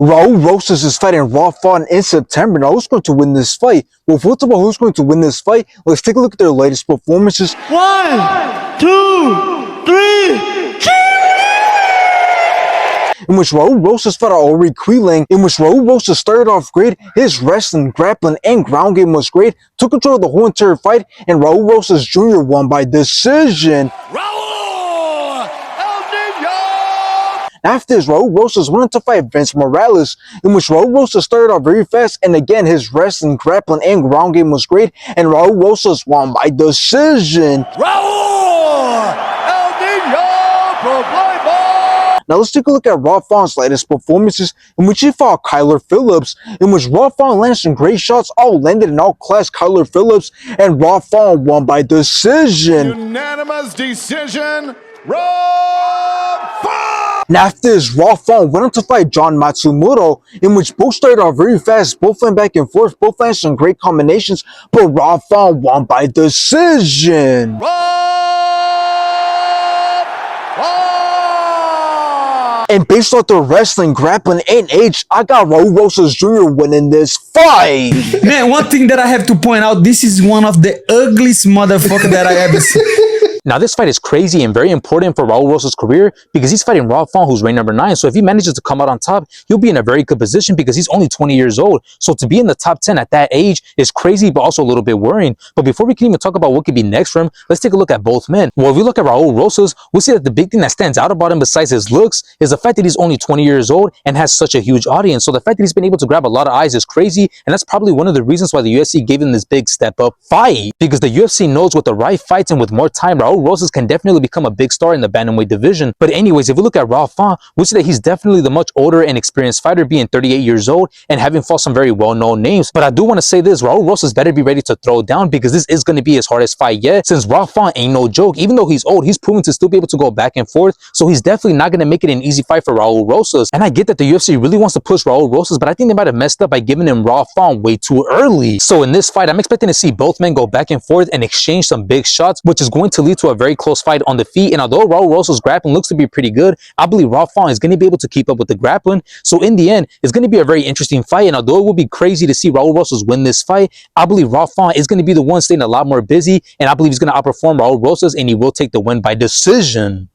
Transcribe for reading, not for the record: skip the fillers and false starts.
Raul Rosas is fighting Raw Font in September. Now, who's going to win this fight? Well, first of all, who's going to win this fight? Let's take a look at their latest performances. 1, 2, 3, in which Raul Rosas fought Ori Queeling, in which Raul Rosas started off great. His wrestling, grappling, and ground game was great. Took control of the whole entire fight, and Raul Rosas Jr. won by decision. After this, Raul Rosas went on to fight Vince Morales, in which Raul Rosas started off very fast, and again, his wrestling, grappling, and ground game was great, and Raul Rosas won by decision. Now let's take a look at Raw Font's latest performances, in which he fought Kyler Phillips, in which Raw Font landed some great shots, all landed in all-class Kyler Phillips, and Raw Font won by decision. Unanimous decision, Raw Font! Now after this, Raw Font went on to fight John Matsumoto, in which both started off very fast, both went back and forth, both had some great combinations, but Raw Font won by decision. And based off the wrestling, grappling, and age, I got Raul Rosas Jr. winning this fight. Man, one thing that I have to point out, this is one of the ugliest motherfucker that I ever seen. Now, this fight is crazy and very important for Raul Rosas' career because he's fighting Raw Font, who's ranked number 9. So if he manages to come out on top, he'll be in a very good position because he's only 20 years old. So to be in the top 10 at that age is crazy, but also a little bit worrying. But before we can even talk about what could be next for him, let's take a look at both men. Well, if we look at Raul Rosas, we'll see that the big thing that stands out about him besides his looks is the fact that he's only 20 years old and has such a huge audience. So the fact that he's been able to grab a lot of eyes is crazy. And that's probably one of the reasons why the UFC gave him this big step up fight, because the UFC knows with the right fights and with more time, Raul Rosas can definitely become a big star in the bantamweight division. But anyways, if we look at Raw Font, we see that he's definitely the much older and experienced fighter, being 38 years old and having fought some very well-known names. But I do want to say this, Raul Rosas better be ready to throw down because this is going to be his hardest fight yet, since Raw Font ain't no joke. Even though he's old, he's proven to still be able to go back and forth, so he's definitely not going to make it an easy fight for Raul Rosas. And I get that the UFC really wants to push Raul Rosas, but I think they might have messed up by giving him Raw Font way too early. So in this fight, I'm expecting to see both men go back and forth and exchange some big shots, which is going to lead to a very close fight on the feet. And although Raul Rosas' grappling looks to be pretty good, I believe Raw Font is going to be able to keep up with the grappling. So in the end, it's going to be a very interesting fight. And although it will be crazy to see Raul Rosas win this fight, I believe Raw Font is going to be the one staying a lot more busy. And I believe he's going to outperform Raul Rosas and he will take the win by decision.